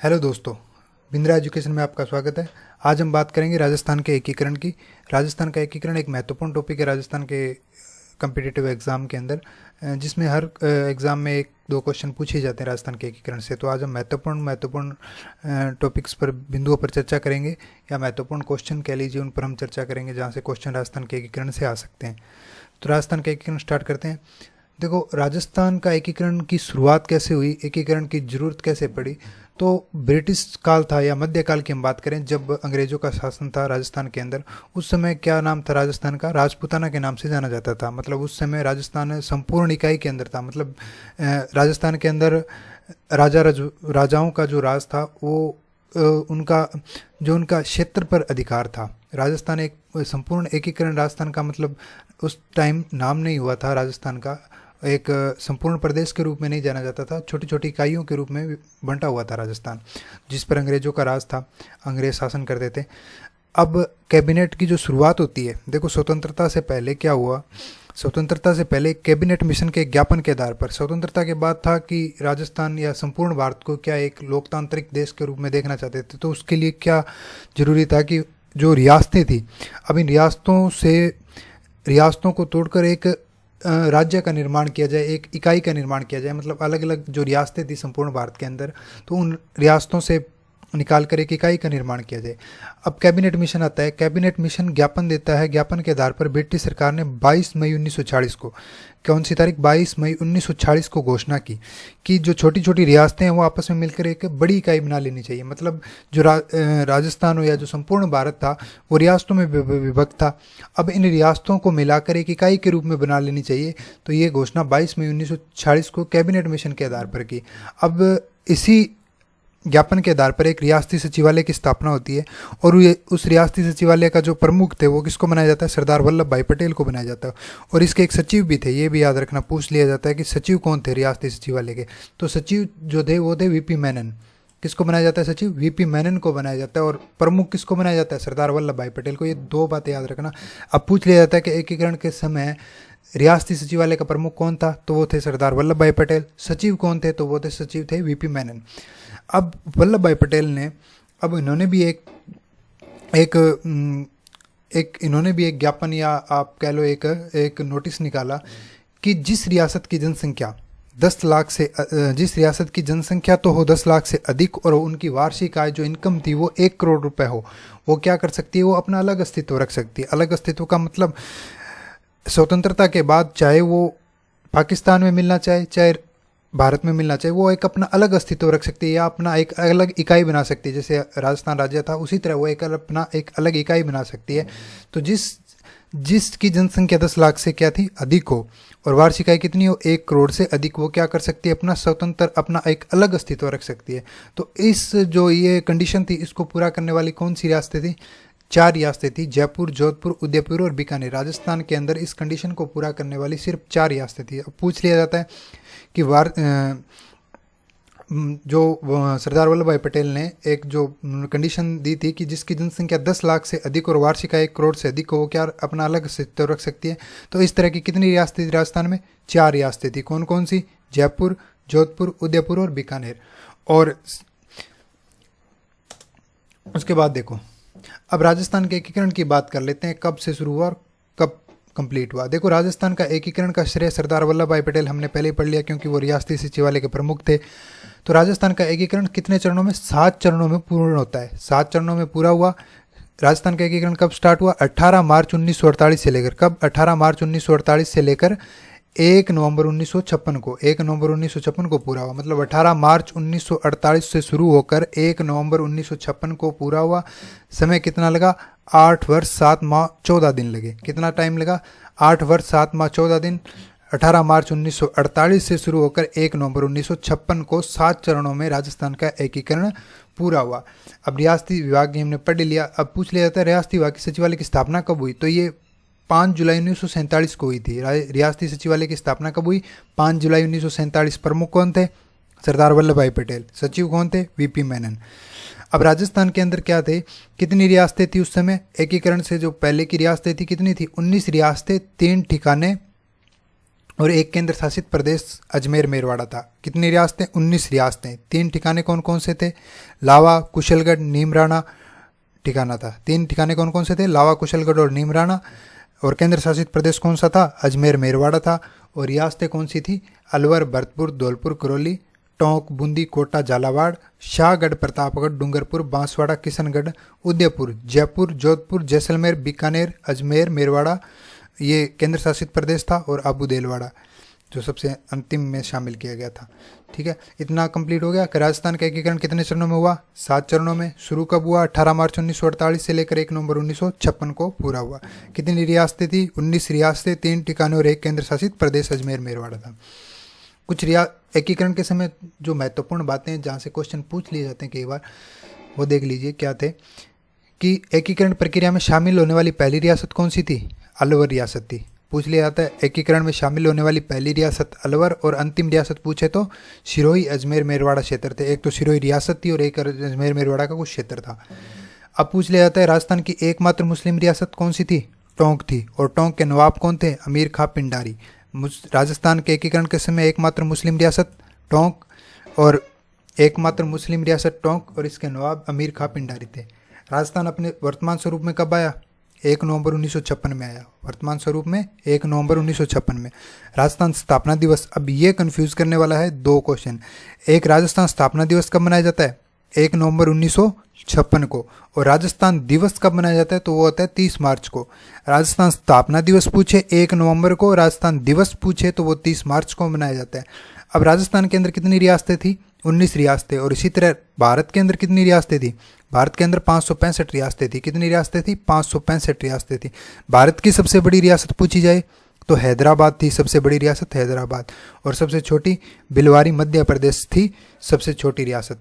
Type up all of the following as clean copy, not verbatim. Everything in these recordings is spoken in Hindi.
हेलो दोस्तों, बिंद्रा एजुकेशन में आपका स्वागत है। आज हम बात करेंगे राजस्थान के एकीकरण की। राजस्थान का एकीकरण एक महत्वपूर्ण टॉपिक है राजस्थान के कम्पिटिटिव एग्ज़ाम के अंदर, जिसमें हर एग्ज़ाम में एक दो क्वेश्चन पूछे जाते हैं राजस्थान के एकीकरण से। तो आज हम महत्वपूर्ण टॉपिक्स पर, बिंदुओं पर चर्चा करेंगे, या महत्वपूर्ण क्वेश्चन कह लीजिए, उन पर हम चर्चा करेंगे जहाँ से क्वेश्चन राजस्थान के एकीकरण से आ सकते हैं। तो राजस्थान का एकीकरण स्टार्ट करते हैं। देखो, राजस्थान का एकीकरण की शुरुआत कैसे हुई, एकीकरण की ज़रूरत कैसे पड़ी। तो ब्रिटिश काल था या मध्यकाल की हम बात करें, जब अंग्रेज़ों का शासन था राजस्थान के अंदर, उस समय क्या नाम था राजस्थान का? राजपूताना के नाम से जाना जाता था। मतलब उस समय राजस्थान संपूर्ण इकाई के अंदर था। मतलब राजस्थान के अंदर राजाओं का जो राज था वो उनका क्षेत्र पर अधिकार था। राजस्थान एक संपूर्ण एकीकरण, राजस्थान का मतलब उस टाइम नाम नहीं हुआ था राजस्थान का, एक संपूर्ण प्रदेश के रूप में नहीं जाना जाता था, छोटी छोटी इकाइयों के रूप में बंटा हुआ था राजस्थान, जिस पर अंग्रेज़ों का राज था, अंग्रेज शासन करते थे। अब कैबिनेट की जो शुरुआत होती है, देखो स्वतंत्रता से पहले क्या हुआ, स्वतंत्रता से पहले कैबिनेट मिशन के ज्ञापन के आधार पर, स्वतंत्रता के बाद था कि राजस्थान या संपूर्ण भारत को क्या एक लोकतांत्रिक देश के रूप में देखना चाहते थे। तो उसके लिए क्या जरूरी था कि जो रियासतें थी, अब इन रियासतों को तोड़कर एक राज्य का निर्माण किया जाए, एक इकाई का निर्माण किया जाए। मतलब अलग अलग जो रियासतें थी संपूर्ण भारत के अंदर, तो उन रियासतों से निकाल कर एक इकाई का निर्माण किया जाए। अब कैबिनेट मिशन आता है, कैबिनेट मिशन ज्ञापन देता है। ज्ञापन के आधार पर ब्रिटिश सरकार ने 22 मई 1940 को, कौन सी तारीख, 22 मई 1940 को घोषणा की कि जो छोटी छोटी रियासतें हैं वो आपस में मिलकर एक बड़ी इकाई बना लेनी चाहिए। मतलब जो राजस्थान हो या जो संपूर्ण भारत था वो रियासतों में विभक्त था। अब इन रियासतों को मिलाकर एक इकाई के रूप में बना लेनी चाहिए। तो ये घोषणा 22 मई 1940 को कैबिनेट मिशन के आधार पर की। अब इसी ज्ञापन के आधार पर एक रियासती सचिवालय की स्थापना होती है, और उस रियासती सचिवालय का जो प्रमुख थे वो किसको बनाया जाता है? सरदार वल्लभ भाई पटेल को बनाया जाता है। और इसके एक सचिव भी थे, ये भी याद रखना, पूछ लिया जाता है कि सचिव कौन थे रियासती सचिवालय के। तो सचिव जो थे वो थे वीपी मेनन। किसको बनाया जाता है सचिव? वीपी मेनन को बनाया जाता है। और प्रमुख किसको बनाया जाता है? सरदार वल्लभ भाई पटेल को। ये दो बातें याद रखना। अब पूछ लिया जाता है कि एकीकरण के समय रियासती सचिवालय का प्रमुख कौन था? तो वो थे सरदार वल्लभ भाई पटेल। सचिव कौन थे? तो वो थे सचिव थे वीपी मेनन। अब वल्लभ भाई पटेल ने, अब इन्होंने भी एक ज्ञापन, या आप कह लो एक नोटिस निकाला कि जिस रियासत की जनसंख्या 10 लाख से जिस रियासत की जनसंख्या तो हो 10 लाख से अधिक, और उनकी वार्षिक आय जो इनकम थी वो 1 करोड़ रुपए हो, वो क्या कर सकती है? वो अपना अलग अस्तित्व रख सकती है। अलग अस्तित्व का मतलब स्वतंत्रता के बाद, चाहे वो पाकिस्तान में मिलना चाहे भारत में मिलना चाहिए, वो एक अपना अलग अस्तित्व रख सकती है, या अपना एक अलग इकाई बना सकती है। जैसे राजस्थान राज्य था, उसी तरह वो अपना एक अलग इकाई बना सकती है। तो जिसकी जनसंख्या 10 लाख से क्या थी? अधिक हो, और वार्षिक आय कितनी हो? 1 करोड़ से अधिक, वो क्या कर सकती है? अपना स्वतंत्र, अपना एक अलग अस्तित्व रख सकती है। तो जो ये कंडीशन थी, इसको पूरा करने वाली कौन सी रियासतें थी? 4 रियासतें थी, जयपुर, जोधपुर, उदयपुर और बीकानेर। राजस्थान के अंदर इस कंडीशन को पूरा करने वाली सिर्फ 4 रियासतें थी। अब पूछ लिया जाता है कि सरदार वल्लभ भाई पटेल ने एक जो कंडीशन दी थी कि जिसकी जनसंख्या 10 लाख से अधिक और वार्षिक आय 1 करोड़ से अधिक हो, वो क्या अपना अलग अस्तित्व रख सकती है। तो इस तरह की कितनी रियासतें थी राजस्थान में? 4 रियासतें थी। कौन कौन सी? जयपुर, जोधपुर, उदयपुर और बीकानेर। और उसके बाद देखो, अब राजस्थान के एकीकरण की बात कर लेते हैं, कब से शुरू हुआ और कब कंप्लीट हुआ। देखो, राजस्थान का एकीकरण का श्रेय सरदार वल्लभ भाई पटेल, हमने पहले ही पढ़ लिया क्योंकि वो रियासती सचिवालय के प्रमुख थे। तो राजस्थान का एकीकरण कितने चरणों में? 7 चरणों में पूर्ण होता है। 7 चरणों में पूरा हुआ। राजस्थान का एकीकरण कब स्टार्ट हुआ? 18 मार्च 1948 से लेकर, कब? 18 मार्च 1948 से लेकर 1 नवंबर 1956 को, 1 नवंबर 1956 को पूरा हुआ। मतलब 18 मार्च 1948 से शुरू होकर 1 नवंबर 1956 को पूरा हुआ। समय कितना लगा? 8 वर्ष 7 माह 14 दिन लगे। कितना टाइम लगा? 8 वर्ष 7 माह 14 दिन। 18 मार्च 1948 से शुरू होकर 1 नवंबर 1956 को 7 चरणों में राजस्थान का एकीकरण पूरा हुआ। अब रियासती विभाग हमने पढ़ लिया। अब पूछ लिया जाता है रियासती विभाग की सचिवालय की स्थापना कब हुई? तो ये 5 जुलाई 1947 को हुई थी। रियासती सचिवालय की स्थापना कब हुई? 5 जुलाई 1947। प्रमुख कौन थे? सरदार वल्लभ भाई पटेल। सचिव कौन थे? वीपी मेनन। अब राजस्थान के अंदर क्या थे? कितनी रियासतें थी उस समय? एकीकरण से जो पहले की रियासतें थी कितनी थी? 19 रियासतें, 3 ठिकाने और एक केंद्र शासित प्रदेश अजमेर मेरवाड़ा था। कितनी रियासतें? 19 रियासतें। 3 ठिकाने कौन कौन से थे? लावा, कुशलगढ़, नीमराना ठिकाना था। 3 ठिकाने कौन कौन से थे? लावा, कुशलगढ़ और नीमराना। और केंद्र शासित प्रदेश कौन सा था? अजमेर मेरवाड़ा था। और रियासतें कौन सी थी? अलवर, भरतपुर, धौलपुर, करौली, टोंक, बूंदी, कोटा, झालावाड़, शाहगढ़, प्रतापगढ़, डूंगरपुर, बांसवाड़ा, किशनगढ़, उदयपुर, जयपुर, जोधपुर, जैसलमेर, बीकानेर, अजमेर मेरवाड़ा ये केंद्र शासित प्रदेश था। और अबू देलवाड़ा जो सबसे अंतिम में शामिल किया गया था। ठीक है, इतना कंप्लीट हो गया कि राजस्थान का एकीकरण कितने चरणों में हुआ? 7 चरणों में। शुरू कब हुआ? 18 मार्च 1948 से लेकर 1 नवंबर 1956 को पूरा हुआ। कितनी रियासतें थी? 19 रियासतें, 3 ठिकाने और एक केंद्र शासित प्रदेश अजमेर मेरवाड़ा था। कुछ एकीकरण के समय जो महत्वपूर्ण बातें हैं जहाँ से क्वेश्चन पूछ लिए जाते हैं कई बार, वो देख लीजिए क्या थे। कि एकीकरण प्रक्रिया में शामिल होने वाली पहली रियासत कौन सी थी? अलवर रियासत थी। पूछ लिया जाता है एकीकरण में शामिल होने वाली पहली रियासत अलवर, और अंतिम रियासत पूछे तो सिरोही, अजमेर मेरवाड़ा क्षेत्र थे। एक तो सिरोही रियासत थी और एक अजमेर मेरवाड़ा का कुछ क्षेत्र था। अब पूछ लिया जाता है राजस्थान की एकमात्र मुस्लिम रियासत कौन सी थी? टोंक थी। और टोंक के नवाब कौन थे? अमीर खां पिंडारी। राजस्थान के एकीकरण के समय एकमात्र मुस्लिम रियासत टोंक, और एकमात्र मुस्लिम रियासत टोंक और इसके नवाब अमीर खां पिंडारी थे। राजस्थान अपने वर्तमान स्वरूप में कब आया? 1 नवंबर 1956 में आया। वर्तमान स्वरूप में 1 नवंबर 1956 में। राजस्थान स्थापना दिवस, अब ये कंफ्यूज करने वाला है 2 क्वेश्चन। एक, राजस्थान स्थापना दिवस कब मनाया जाता है? 1 नवंबर 1956 को। और राजस्थान दिवस कब मनाया जाता है? तो वो होता है 30 मार्च को। राजस्थान स्थापना दिवस पूछे 1 नवंबर को, राजस्थान दिवस पूछे तो वो 30 मार्च को मनाया जाता है। अब राजस्थान के अंदर कितनी रियासतें थी? 19 रियासतें। और इसी तरह भारत के अंदर कितनी रियासतें थी? भारत के अंदर 565 रियासतें थी। कितनी रियासतें थी? 565 रियासतें थी। भारत की सबसे बड़ी रियासत पूछी जाए तो हैदराबाद थी, सबसे बड़ी रियासत हैदराबाद। और सबसे छोटी भिलवारी मध्य प्रदेश थी, सबसे छोटी रियासत।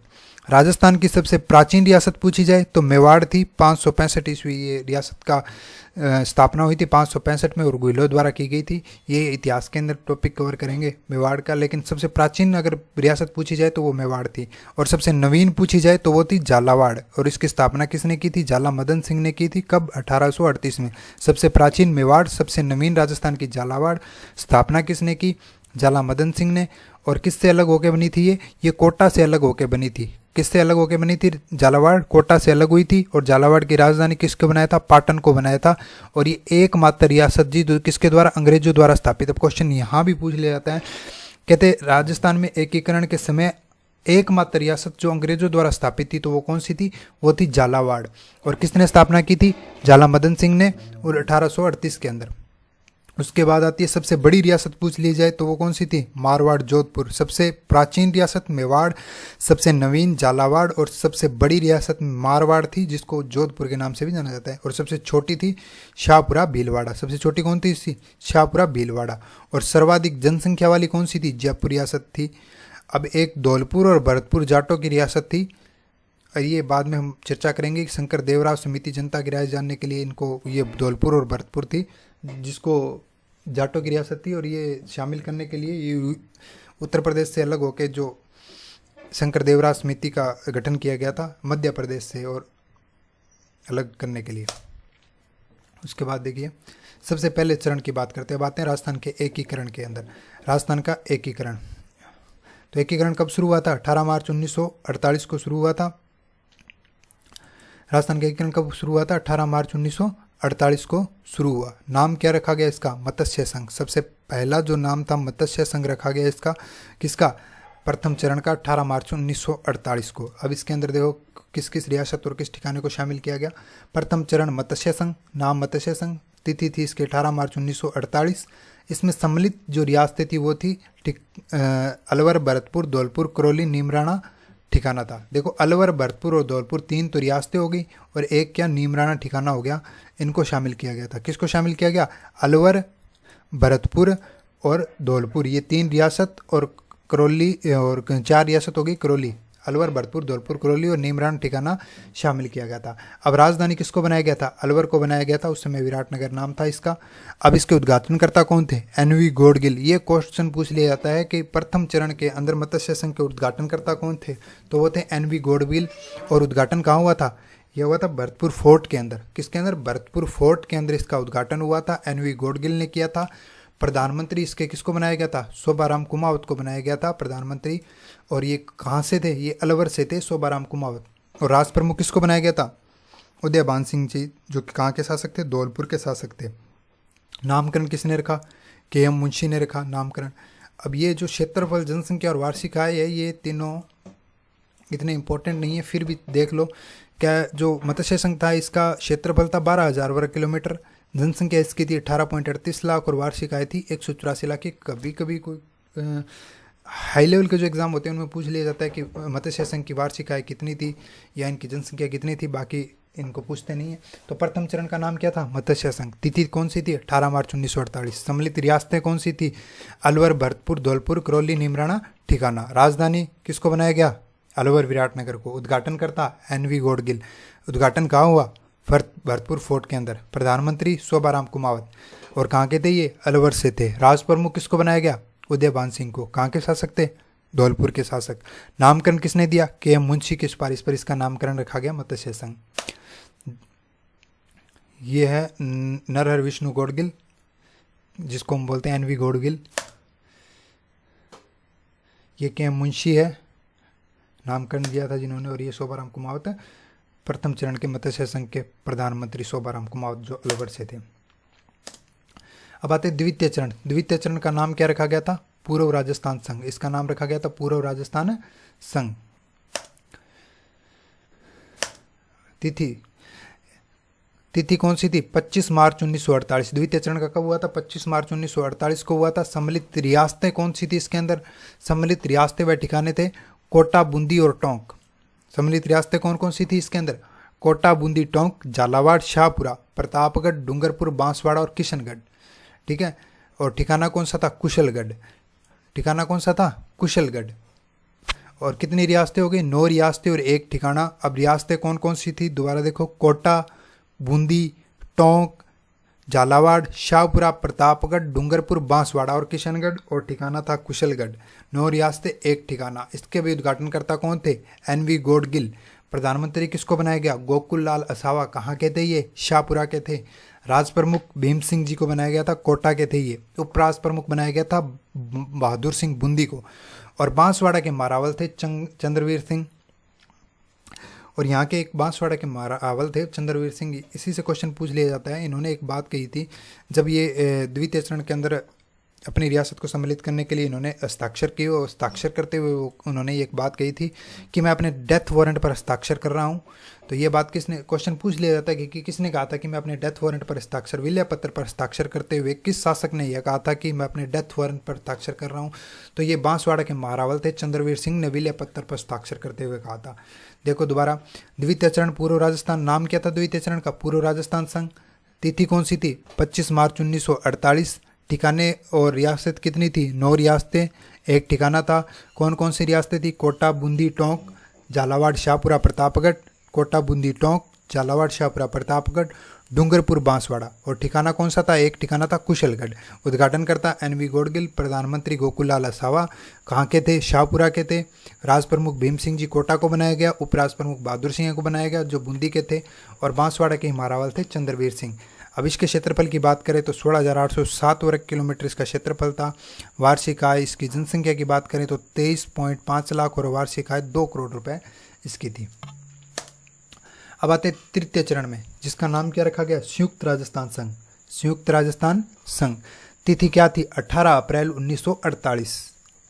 राजस्थान की सबसे प्राचीन रियासत पूछी जाए तो मेवाड़ थी। 565 ईस्वी ये रियासत का स्थापना हुई थी 565 में, और गुइलों द्वारा की गई थी। ये इतिहास के अंदर टॉपिक कवर करेंगे मेवाड़ का। लेकिन सबसे प्राचीन अगर रियासत पूछी जाए तो वो मेवाड़ थी। और सबसे नवीन पूछी जाए तो वो थी झालावाड़। और इसकी स्थापना किसने की थी? झाला मदन सिंह ने की थी। कब? 1838 में। सबसे प्राचीन मेवाड़, सबसे नवीन राजस्थान की झालावाड़। स्थापना किसने की? झाला मदन सिंह ने। और किससे अलग होकर बनी थी ये कोटा से अलग होकर बनी थी। किससे अलग होकर बनी थी? झालावाड़ कोटा से अलग हुई थी। और झालावाड़ की राजधानी किसको बनाया था? पाटन को बनाया था। और ये एकमात्र रियासत जी किसके द्वारा? अंग्रेजों द्वारा स्थापित। अब क्वेश्चन यहाँ भी पूछ लिया जाता है, कहते राजस्थान में एकीकरण के समय एकमात्र रियासत जो अंग्रेजों द्वारा स्थापित थी तो वो कौन सी थी? वो थी झालावाड़। और किसने स्थापना की थी? झाला मदन सिंह ने, और 1838 के अंदर। उसके बाद आती है सबसे बड़ी रियासत पूछ ली जाए तो वो कौन सी थी? मारवाड़, जोधपुर। सबसे प्राचीन रियासत मेवाड़, सबसे नवीन झालावाड़, और सबसे बड़ी रियासत मारवाड़ थी जिसको जोधपुर के नाम से भी जाना जाता है। और सबसे छोटी थी शाहपुरा भीलवाड़ा। सबसे छोटी कौन थी इसकी? शाहपुरा भीलवाड़ा। और सर्वाधिक जनसंख्या वाली कौन सी थी? जयपुर रियासत थी। अब एक धौलपुर और भरतपुर जाटों की रियासत थी, और ये बाद में हम चर्चा करेंगे कि शंकर देवराव समिति जनता की राय जानने के लिए इनको ये धौलपुर और भरतपुर थी जिसको जाटों की रियासत थी। और ये शामिल करने के लिए ये उत्तर प्रदेश से अलग होकर जो शंकर देवराव समिति का गठन किया गया था मध्य प्रदेश से, और अलग करने के लिए। उसके बाद देखिए सबसे पहले चरण की बात करते हैं। बातें राजस्थान के एकीकरण के अंदर। राजस्थान का एकीकरण, तो एकीकरण कब शुरू हुआ था? 18 मार्च 1948 को शुरू हुआ था। राजस्थान का एकीकरण कब शुरू हुआ था? 18 मार्च 1948 को शुरू हुआ। नाम क्या रखा गया इसका? मत्स्य संघ। सबसे पहला जो नाम था मत्स्य संघ रखा गया इसका। किसका? प्रथम चरण का, 18 मार्च 1948 को। अब इसके अंदर देखो किस किस रियासत और किस ठिकाने को शामिल किया गया। प्रथम चरण मत्स्य संघ, नाम मत्स्य संघ। तिथि थी इसके 18 मार्च 1948। इसमें सम्मिलित जो रियासतें थी वो थी अलवर, भरतपुर, धौलपुर, करौली, नीमराना ठिकाना था। देखो अलवर, भरतपुर और धौलपुर 3 तो रियासतें हो गई, और एक क्या? नीमराना ठिकाना हो गया। इनको शामिल किया गया था। किसको शामिल किया गया? अलवर, भरतपुर और धौलपुर, ये 3 रियासत, और करौली, और 4 रियासत हो गई करौली। अलवर, भरतपुर, धौलपुर, करौली और नीमराना ठिकाना शामिल किया गया था। अब राजधानी किसको बनाया गया था? अलवर को बनाया गया था। उस समय विराटनगर नाम था इसका। अब इसके उद्घाटनकर्ता कौन थे? एनवी गॉडगिल। ये क्वेश्चन पूछ लिया जाता है कि प्रथम चरण के अंदर मत्स्य संघ के उद्घाटनकर्ता कौन थे? तो वो थे एनवी गॉडगिल। और उद्घाटन कहाँ हुआ था? यह हुआ था भरतपुर फोर्ट के अंदर। किसके अंदर? भरतपुर फोर्ट के अंदर इसका उद्घाटन हुआ था। एनवी गॉडगिल ने किया था। प्रधानमंत्री इसके किसको बनाया गया था? शोभाराम कुमावत को बनाया गया था प्रधानमंत्री। और ये कहाँ से थे? ये अलवर से थे, शोभाराम कुमावत। और राष्ट्र प्रमुख किसको बनाया गया था? उदयभान सिंह जी, जो कि कहाँ के शासक थे? धौलपुर के शासक थे। नामकरण किसने रखा? के.एम. मुंशी ने रखा नामकरण। अब ये जो क्षेत्रफल, जनसंख्या और वार्षिक आय है, ये तीनों इतने इंपॉर्टेंट नहीं है, फिर भी देख लो। क्या जो मत्स्य संघ था, इसका क्षेत्रफल था 12,000 वर्ग किलोमीटर, जनसंख्या इसकी थी 18.38 लाख और वार्षिक आय थी 184 लाख की। कभी कभी कोई हाई लेवल के जो एग्ज़ाम होते हैं उनमें पूछ लिया जाता है कि मत्स्य संघ की वार्षिक आय कितनी थी या इनकी जनसंख्या कितनी थी, बाकी इनको पूछते नहीं है। तो प्रथम चरण का नाम क्या था? मत्स्य संघ। तिथि कौन सी थी? 18 मार्च 1948। सम्मिलित रियासतें कौन सी थी? अलवर, भरतपुर, धौलपुर, करौली, नीमराना, ठिकाना। राजधानी किसको बनाया गया? अलवर, विराटनगर को। उद्घाटन करता NV गौडगिल। उद्घाटन कहाँ हुआ? भरतपुर फोर्ट के अंदर। प्रधानमंत्री शोभाराम कुमावत। और कहाँ के थे ये? अलवर से थे। राज प्रमुख किसको बनाया गया? उदयभान सिंह को। कहाँ के शासक थे? धौलपुर के शासक। नामकरण किसने दिया? के.एम. मुंशी की सिफारिश पर इसका नामकरण रखा गया मत्स्य संघ। ये है नरहर विष्णु गौडगिल, जिसको हम बोलते हैं NV गौडगिल। ये के.एम. मुंशी है, नामकरण दिया था जिन्होंने। और ये शोभाराम कुमावत है, प्रथम चरण के मत्स्य संघ के प्रधानमंत्री शोभाराम कुमावत, जो अलवर से थे। अब आते द्वितीय चरण। द्वितीय चरण का नाम क्या रखा गया था? पूर्व राजस्थान संघ। इसका नाम रखा गया था पूर्व राजस्थान संघ। तिथि कौन सी थी? 25 मार्च 1948। द्वितीय चरण का कब हुआ था? 25 मार्च 1948 को हुआ था। सम्मिलित रियासतें कौन सी थी इसके अंदर? सम्मिलित रियासतें व ठिकाने थे कोटा, बूंदी और टोंक। सम्मिलित रियासतें कौन कौन सी थी इसके अंदर? कोटा, बूंदी, टोंक, झालावाड़, शाहपुरा, प्रतापगढ़, डूंगरपुर, बांसवाड़ा और किशनगढ़। ठीक है। और ठिकाना कौन सा था? कुशलगढ़। ठिकाना कौन सा था? कुशलगढ़। और कितनी रियासतें हो गई? 9 रियासतें और 1 ठिकाना। अब रियासतें कौन कौन सी थी? दोबारा देखो, कोटा, बूंदी, टोंक, झालावाड़, शाहपुरा, प्रतापगढ़, डूंगरपुर, बांसवाड़ा और किशनगढ़। और ठिकाना था कुशलगढ़। 9 रियासतें, 1 ठिकाना। इसके भी उद्घाटनकर्ता कौन थे? NV गौडगिल। प्रधानमंत्री किसको बनाया गया? गोकुल लाल असावा। कहाँ के थे ये? शाहपुरा के थे। राज प्रमुख भीम सिंह जी को बनाया गया था, कोटा के थे ये। उपराज प्रमुख बनाया गया था बहादुर सिंह बूंदी को। और बांसवाड़ा के मारावल थे चंद्रवीर सिंह। और यहाँ के एक बांसवाड़ा के मारावल थे चंद्रवीर सिंह। इसी से क्वेश्चन पूछ लिया जाता है। इन्होंने एक बात कही थी, जब ये द्वितीय चरण के अंदर अपनी रियासत को सम्मिलित करने के लिए इन्होंने हस्ताक्षर किए, और हस्ताक्षर करते हुए उन्होंने एक बात कही थी कि मैं अपने डेथ वारंट पर हस्ताक्षर कर रहा हूँ। तो ये बात किसने, क्वेश्चन पूछ लिया जाता है कि किसने कहा था कि मैं अपने डेथ वारंट पर हस्ताक्षर, विलय पत्र पर हस्ताक्षर करते हुए किस शासक ने यह कहा था कि मैं अपने डेथ वारंट पर हस्ताक्षर कर रहा हूँ? तो ये बांसवाड़ा के महारावल थे, चंद्रवीर सिंह ने विलय पत्र पर हस्ताक्षर करते हुए कहा था। देखो दोबारा, द्वितीय चरण पूर्व राजस्थान। नाम क्या था द्वितीय चरण का? पूर्व राजस्थान संघ। तिथि कौन सी थी? 25 मार्च 1948। ठिकाने और रियासत कितनी थी? 9 रियासतें, 1 ठिकाना था। कौन कौन सी रियासतें थी? कोटा, बूंदी, टोंक, झालावाड़, शाहपुरा, प्रतापगढ़। कोटा, बूंदी, टोंक, झालावाड़, शाहपुरा, प्रतापगढ़, डूंगरपुर, बांसवाड़ा। और ठिकाना कौन सा था? 1 ठिकाना था कुशलगढ़। उद्घाटनकर्ता NV गौडगिल। प्रधानमंत्री गोकुल लाल असावा। कहाँ के थे? शाहपुरा के थे। राज प्रमुख भीम सिंह जी, कोटा को बनाया गया। उपराज प्रमुख बहादुर सिंह को बनाया गया, जो बूंदी के थे। और बांसवाड़ा के मारावल थे चंद्रवीर सिंह। अब इसके क्षेत्रफल की बात करें तो 16,807 वर्ग किलोमीटर इसका क्षेत्रफल था। वार्षिक आय, इसकी जनसंख्या की बात करें तो 23.5 लाख और वार्षिक आय 2 करोड़ रुपए इसकी थी। अब आते तृतीय चरण में, जिसका नाम क्या रखा गया? संयुक्त राजस्थान संघ। संयुक्त राजस्थान संघ। तिथि क्या थी? 18 अप्रैल 1948।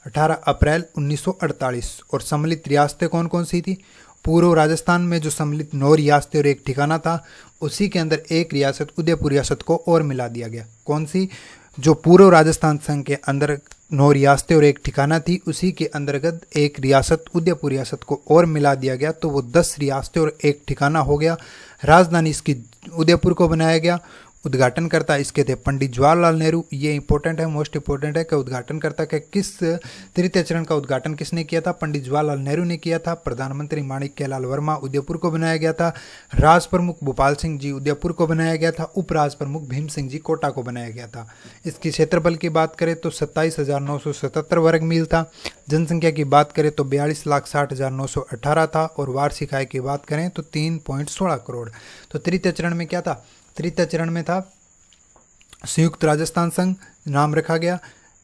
18 अप्रैल 1948। और सम्मिलित रियासतें कौन कौन सी थी? पूर्व राजस्थान में जो सम्मिलित 9 रियासतें और 1 ठिकाना था, उसी के अंदर एक रियासत उदयपुर रियासत को और मिला दिया गया। कौन सी? जो पूर्व राजस्थान संघ के अंदर 9 रियासतें और 1 ठिकाना थी, उसी के अंतर्गत एक रियासत उदयपुर रियासत को और मिला दिया गया, तो वो 10 रियासतें और 1 ठिकाना हो गया। राजधानी इसकी उदयपुर को बनाया गया। उद्घाटनकर्ता इसके थे पंडित जवाहरलाल नेहरू। ये इंपॉर्टेंट है, मोस्ट इंपॉर्टेंट है कि उद्घाटनकर्ता के किस तृतीय चरण का उद्घाटन किसने किया था? पंडित जवाहरलाल नेहरू ने किया था। प्रधानमंत्री माणिक्यलाल वर्मा, उदयपुर को बनाया गया था। राज प्रमुख भोपाल सिंह जी, उदयपुर को बनाया गया था। उपराज प्रमुख भीम सिंह जी, कोटा को बनाया गया था। इसकी क्षेत्रफल की बात करें तो 27,977 वर्ग मील था। जनसंख्या की बात करें तो 42,60,918 था। और वार्षिक आय की बात करें तो 3.16 करोड़। तो तृतीय चरण में क्या था? तृतीय चरण में था संयुक्त राजस्थान संघ नाम रखा गया।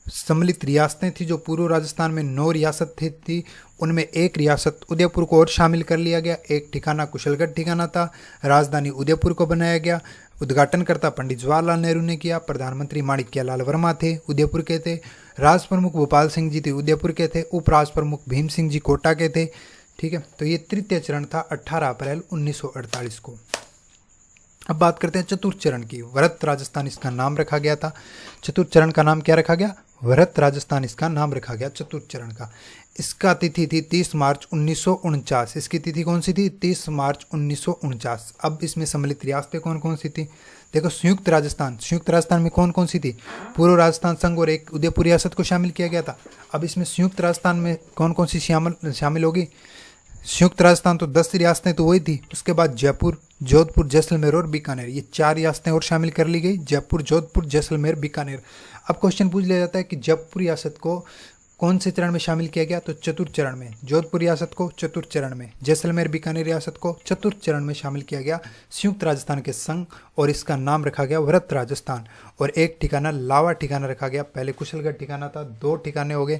सम्मिलित रियासतें थी जो पूर्व राजस्थान में 9 रियासत थी, उनमें एक रियासत उदयपुर को और शामिल कर लिया गया। एक ठिकाना कुशलगढ़ ठिकाना था। राजधानी उदयपुर को बनाया गया। उद्घाटनकर्ता पंडित जवाहरलाल नेहरू ने किया। प्रधानमंत्री माणिक्यलाल वर्मा थे, उदयपुर के थे। राज प्रमुख भोपाल सिंह जी थे, उदयपुर के थे। उपराज प्रमुख भीम सिंह जी कोटा के थे। ठीक है, तो ये तृतीय चरण था 18 अप्रैल 1948 को। अब बात करते हैं चतुर्थ चरण की। वरद राजस्थान इसका नाम रखा गया था। चतुर्थ चरण का नाम क्या रखा गया? वरद राजस्थान इसका नाम रखा गया चतुर्थ चरण का। इसका तिथि थी 30 मार्च 1949। इसकी तिथि कौन सी थी? 30 मार्च 1949। अब इसमें सम्मिलित रियासतें कौन कौन सी थी? देखो, संयुक्त राजस्थान में कौन कौन सी थी? पूर्व राजस्थान संघ और एक उदयपुर रियासत को शामिल किया गया था। अब इसमें संयुक्त राजस्थान में कौन कौन सी शामिल होगी? संयुक्त राजस्थान तो 10 रियासतें तो वही थी। उसके बाद जयपुर, जोधपुर, जैसलमेर और बीकानेर, ये 4 रियासतें और शामिल कर ली गई। जयपुर, जोधपुर, जैसलमेर, बीकानेर। अब क्वेश्चन पूछ लिया जाता है कि जयपुर रियासत को कौन से चरण में शामिल किया गया? तो चतुर्थ चरण में। जोधपुर रियासत को चतुर्थ चरण में, जैसलमेर बीकानेर रियासत को चतुर्थ चरण में शामिल किया गया संयुक्त राजस्थान के संघ, और इसका नाम रखा गया वरद राजस्थान। और एक ठिकाना लावा ठिकाना रखा गया। पहले कुशलगढ़ ठिकाना था, 2 ठिकाने हो गए।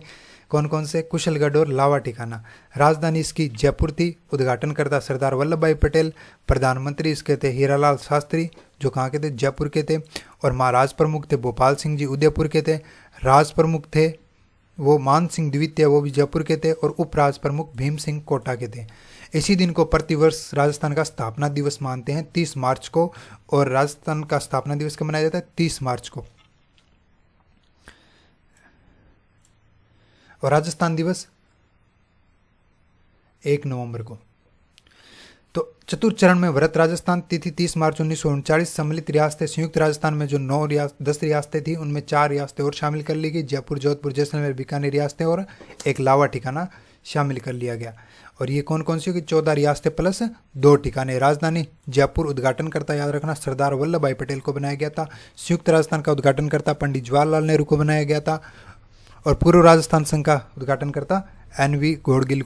कौन कौन से? कुशलगढ़ और लावा ठिकाना। राजधानी इसकी जयपुर थी। उद्घाटनकर्ता सरदार वल्लभ भाई पटेल। प्रधानमंत्री इसके थे हीरालाल शास्त्री, जो कहाँ के थे? जयपुर के थे। और महाराज प्रमुख थे भोपाल सिंह जी, उदयपुर के थे। राज प्रमुख थे वो मान सिंह द्वितीय, वो भी जयपुर के थे। और उपराज प्रमुख भीम सिंह कोटा के थे। इसी दिन को प्रतिवर्ष राजस्थान का स्थापना दिवस मानते हैं, 30 मार्च को। और राजस्थान का स्थापना दिवस कब मनाया जाता है? 30 मार्च को। और राजस्थान दिवस 1 नवंबर को। तो चतुर्थ चरण में वरद राजस्थान, तिथि 30 मार्च 1939। सम्मिलित रियासतें संयुक्त राजस्थान में जो 10 रियासतें थी, उनमें 4 रियासतें और शामिल कर ली गई। जयपुर, जोधपुर, जैसलमेर, बीकानेर रियासतें और एक लावा ठिकाना शामिल कर लिया गया। और ये कौन कौन सी होगी? 14 रियासतें प्लस 2 ठिकाने। राजधानी जयपुर। उद्घाटनकर्ता याद रखना सरदार वल्लभ भाई पटेल को बनाया गया था। संयुक्त राजस्थान का उद्घाटनकर्ता पंडित जवाहरलाल नेहरू को बनाया गया था। और पूर्व राजस्थान संघ का उद्घाटनकर्ता एन.वी. गौड़गिल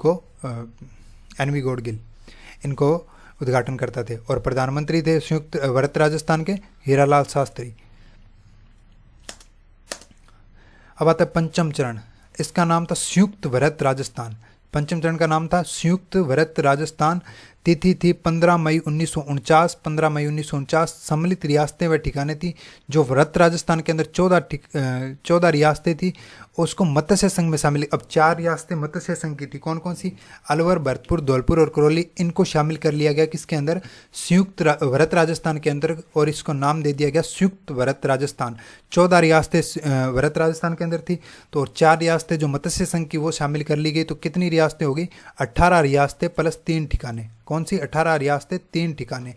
इनको उद्घाटन करता थे। और प्रधानमंत्री थे संयुक्त वरद राजस्थान के हीरालाल शास्त्री। अब आता है पंचम चरण। इसका नाम था संयुक्त वरद राजस्थान। पंचम चरण का नाम था संयुक्त वरद राजस्थान। तिथि थी 15 मई 1949। 15 मई 1949। सम्मिलित रियासतें व ठिकाने थी जो वरद राजस्थान के अंदर 14 रियासतें थी, उसको मत्स्य संघ में शामिल। अब 4 रियासतें मत्स्य संघ की थी। कौन कौन सी? अलवर, भरतपुर, धौलपुर और करौली। इनको शामिल कर लिया गया किसके अंदर? संयुक्त वरद राजस्थान के अंदर। और इसको नाम दे दिया गया संयुक्त वरद राजस्थान। 14 रियासतें वरद राजस्थान के अंदर थी, तो 4 रियासतें जो मत्स्य संघ की वो शामिल कर ली गई। तो कितनी रियासतें हो गई? 18 रियासतें प्लस 3 ठिकाने। कौन सी? 18 रियासतें, 3 ठिकाने।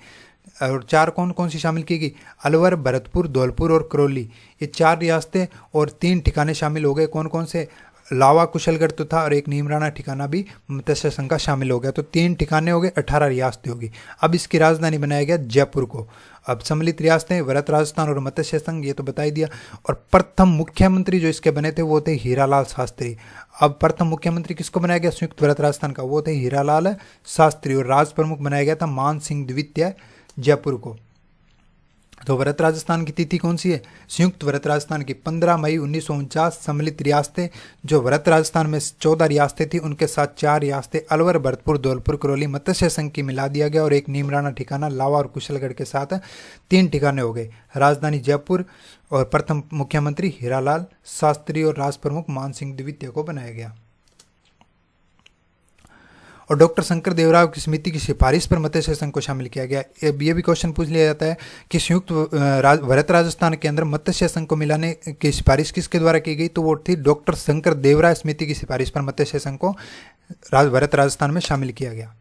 और 4 कौन कौन सी शामिल की गई? अलवर, भरतपुर, धौलपुर और करौली। ये 4 रियासतें और 3 ठिकाने शामिल हो गए। कौन कौन से? लावा, कुशलगढ़ तो था, और एक नीमराना ठिकाना भी मत्स्य संघ का शामिल हो गया। तो 3 ठिकाने हो गए, 18 रियासतें होगी। अब इसकी राजधानी बनाया गया जयपुर को। अब सम्मिलित रियासतें वरद राजस्थान और मत्स्य संघ, ये तो बता ही दिया। और प्रथम मुख्यमंत्री जो इसके बने थे वो थे हीरालाल शास्त्री। अब प्रथम मुख्यमंत्री किसको बनाया गया संयुक्त वरद राजस्थान का? वो थे हीरालाल शास्त्री। और राज प्रमुख बनाया गया था मान सिंह द्वितीय, जयपुर को। तो वरद राजस्थान की तिथि कौन सी है? संयुक्त वरद राजस्थान की 15 मई 1949। सम्मिलित रियासतें जो वरद राजस्थान में 14 रियासतें थी, उनके साथ 4 रियासतें अलवर, भरतपुर, धौलपुर, करौली मत्स्य संघ की मिला दिया गया। और एक नीमराना ठिकाना लावा और कुशलगढ़ के साथ 3 ठिकाने हो गए। राजधानी जयपुर। और प्रथम मुख्यमंत्री हीरालाल शास्त्री और राज प्रमुख मान सिंह द्वितीय को बनाया गया। और डॉक्टर शंकर देवराव की समिति की सिफारिश पर मत्स्य संघ को शामिल किया गया। ये भी क्वेश्चन पूछ लिया जाता है कि संयुक्त वरद राजस्थान के अंदर मत्स्य संघ को मिलाने की सिफारिश किसके द्वारा की गई? तो वो थी डॉक्टर शंकर देवराव समिति की सिफारिश पर मत्स्य संघ को वरद राजस्थान में शामिल किया गया।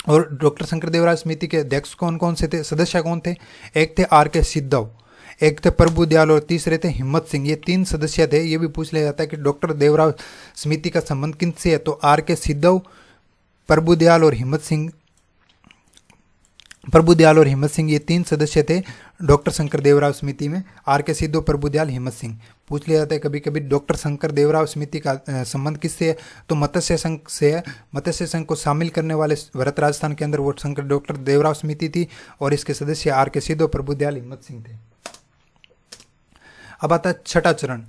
और डॉक्टर शंकर देवराव समिति के अध्यक्ष कौन कौन से थे? सदस्य कौन थे? एक थे R.K. सिद्धव, एक थे प्रभु दयाल और तीसरे थे हिम्मत सिंह। ये 3 सदस्य थे। ये भी पूछ लिया जाता है कि डॉक्टर देवराव समिति का संबंध किनसे है? तो R.K. सिद्धव, प्रभु दयाल और हिम्मत सिंह प्रभुदयाल और हिम्मत सिंह, ये 3 सदस्य थे डॉक्टर शंकर देवराव समिति में। आर के सिद्धू, प्रभुदयाल, हिम्मत सिंह। पूछ लिया जाता है कभी कभी डॉक्टर शंकर देवराव समिति का संबंध किससे है, तो मत्स्य संघ से है। मत्स्य संघ को शामिल करने वाले भरत राजस्थान के अंदर वो शंकर डॉक्टर देवराव समिति थी और इसके सदस्य आर के सिद्धू, प्रभुदयाल, हिम्मत सिंह थे। अब आता है छठा चरण।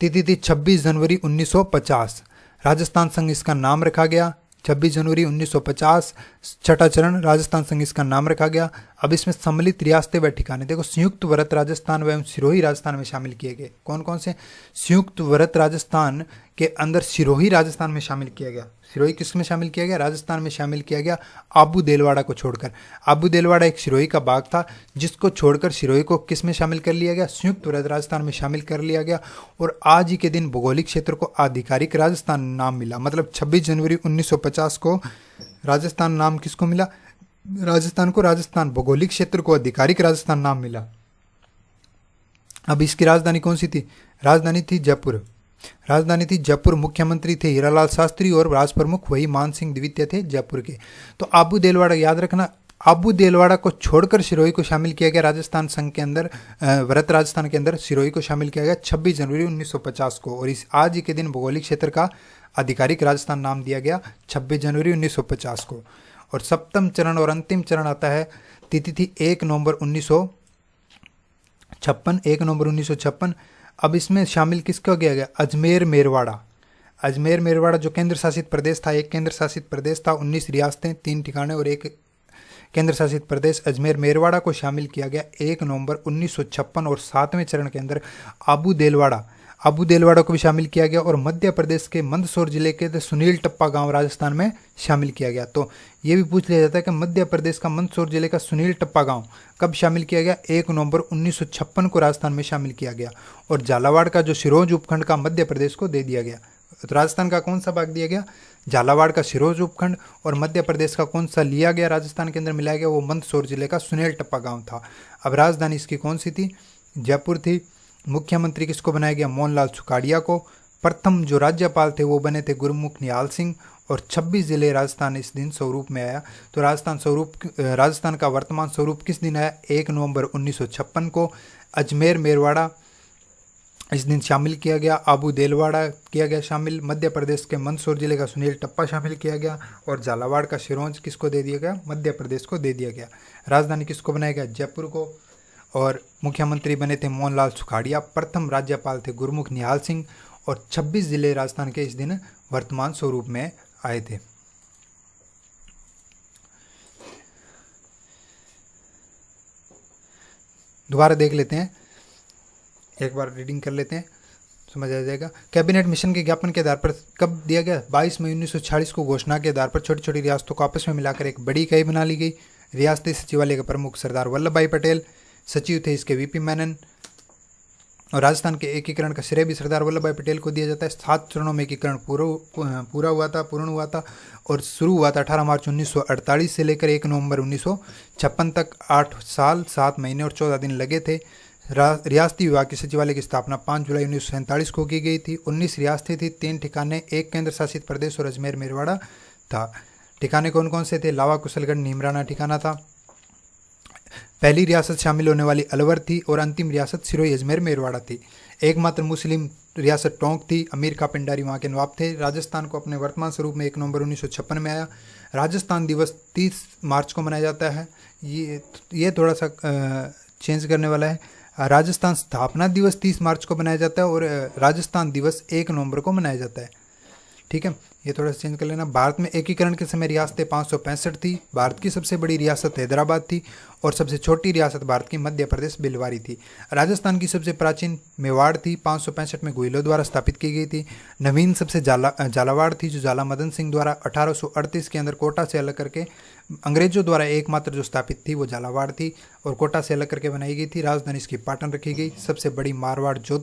तिथि थी 26 जनवरी 1950। राजस्थान संघ इसका नाम रखा गया। 26 जनवरी 1950 छठा चरण, राजस्थान संघ इसका नाम रखा गया। अब इसमें सम्मिलित रियासतें व ठिकाने देखो, संयुक्त वरत राजस्थान एवं सिरोही राजस्थान में शामिल किए गए। कौन कौन से? संयुक्त वरत राजस्थान के अंदर सिरोही राजस्थान में शामिल किया गया। सिरोही किस में शामिल किया गया? राजस्थान में शामिल किया गया, आबू देलवाड़ा को छोड़कर। आबू देलवाड़ा एक सिरोही का भाग था जिसको छोड़कर सिरोही को किस में शामिल कर लिया गया? संयुक्त वरत राजस्थान में शामिल कर लिया गया। और आज ही के दिन भौगोलिक क्षेत्र को आधिकारिक राजस्थान नाम मिला। मतलब 26 जनवरी 1950 को राजस्थान नाम किसको मिला? राजस्थान को राजस्थान भौगोलिक क्षेत्र को आधिकारिक राजस्थान नाम मिला। अब इसकी राजधानी कौन सी थी? राजधानी थी जयपुर। राजधानी थी जयपुर। मुख्यमंत्री थे हीरालाल शास्त्री और राज प्रमुख वही मान सिंह द्वितीय थे जयपुर के। तो आबू देलवाड़ा याद रखना, आबू देलवाड़ा को छोड़कर सिरोही को शामिल किया गया राजस्थान संघ के अंदर। वरत राजस्थान के अंदर सिरोही को शामिल किया गया 26 जनवरी 1950 को। और इस आज ही के दिन भौगोलिक क्षेत्र का आधिकारिक राजस्थान नाम दिया गया 26 जनवरी 1950 को। और सप्तम चरण और अंतिम चरण आता है। तिथि थी 1 नवंबर 1956। 1 नवंबर 1956। अब इसमें शामिल किसका किया गया? अजमेर मेरवाड़ा। अजमेर मेरवाड़ा जो केंद्र शासित प्रदेश था, एक केंद्र शासित प्रदेश था, 19 रियासतें, 3 ठिकाने और एक केंद्र शासित प्रदेश, अजमेर मेरवाड़ा को शामिल किया गया 1 नवंबर 1956। और 7वें चरण के अंदर आबू देलवाड़ा को भी शामिल किया गया और मध्य प्रदेश के मंदसौर जिले के सुनील टप्पा गांव राजस्थान में शामिल किया गया। तो ये भी पूछ लिया जाता है कि मध्य प्रदेश का मंदसौर जिले का सुनील टप्पा गांव कब शामिल किया गया? 1 नवंबर 1956 को राजस्थान में शामिल किया गया। और झालावाड़ का जो सिरोंज उपखंड का मध्य प्रदेश को दे दिया गया। तो राजस्थान का कौन सा भाग दिया गया? झालावाड़ का सिरोंज उपखंड। और मध्य प्रदेश का कौन सा लिया गया राजस्थान के अंदर मिलाया गया? वो मंदसौर जिले का सुनील टप्पा गाँव था। अब राजधानी इसकी कौन सी थी? जयपुर थी। मुख्यमंत्री किसको बनाया गया? मोहनलाल सुखाड़िया को। प्रथम जो राज्यपाल थे वो बने थे गुरमुख निहाल सिंह। और 26 जिले राजस्थान इस दिन स्वरूप में आया। तो राजस्थान का वर्तमान स्वरूप किस दिन आया? 1 नवंबर 1956 को। अजमेर मेरवाड़ा इस दिन शामिल किया गया। आबू देलवाड़ा किया गया शामिल। मध्य प्रदेश के मंदसौर जिले का सुनील टप्पा शामिल किया गया। और झालावाड़ का सिरोंज किसको दे दिया गया? मध्य प्रदेश को दे दिया गया। राजधानी किसको बनाया गया? जयपुर को। और मुख्यमंत्री बने थे मोहनलाल सुखाड़िया। प्रथम राज्यपाल थे गुरमुख निहाल सिंह। और 26 जिले राजस्थान के इस दिन वर्तमान स्वरूप में आए थे। दोबारा देख लेते हैं, एक बार रीडिंग कर लेते हैं, समझ आ जाएगा। कैबिनेट मिशन के ज्ञापन के आधार पर कब दिया गया? 22 मई 1946 को घोषणा के आधार पर छोटी छोटी रियासतों को आपस में मिलाकर एक बड़ी इकाई बना ली गई। रियासती सचिवालय के प्रमुख सरदार वल्लभ भाई पटेल, सचिव थे इसके वीपी मेनन। और राजस्थान के एकीकरण का श्रेय भी सरदार वल्लभ भाई पटेल को दिया जाता है। 7 चरणों में एकीकरण पूर्ण हुआ था और शुरू हुआ था 18 मार्च 1948 से लेकर 1 नवंबर 1956 तक। 8 साल 7 महीने और 14 दिन लगे थे। रियासती विभाग के सचिवालय की स्थापना 5 जुलाई 1947 को की गई थी। 19 रियासतें थी, 3 ठिकाने, 1 केंद्र शासित प्रदेश और अजमेर मेरवाड़ा था। ठिकाने कौन कौन से थे? लावा, कुशलगढ़, नीमराना ठिकाना था। पहली रियासत शामिल होने वाली अलवर थी और अंतिम रियासत सिरोही, अजमेर, मेरवाड़ा थी। एकमात्र मुस्लिम रियासत टोंक थी। अमीर का पिंडारी वहाँ के नवाब थे। राजस्थान को अपने वर्तमान स्वरूप में 1 नवंबर 1956 में आया। राजस्थान दिवस 30 मार्च को मनाया जाता है। ये थोड़ा सा चेंज करने वाला है। राजस्थान स्थापना दिवस 30 मार्च को मनाया जाता है और राजस्थान दिवस 1 नवंबर को मनाया जाता है। ठीक है, ये थोड़ा सा चेंज कर लेना। भारत में एकीकरण के समय रियासतें 565 थी। भारत की सबसे बड़ी रियासत हैदराबाद थी और सबसे छोटी रियासत भारत की मध्य प्रदेश भिलवारी थी। राजस्थान की सबसे प्राचीन मेवाड़ थी, 565 में गोइलों द्वारा स्थापित की गई थी। नवीन सबसे झालावाड़ थी जो झाला मदन सिंह द्वारा 1838 के अंदर कोटा से अलग करके, अंग्रेजों द्वारा एकमात्र जो स्थापित थी वो झालावाड़ थी और कोटा से अलग करके बनाई गई थी। राजधानी इसकी पाटन रखी गई। सबसे बड़ी मारवाड़ जोधपुर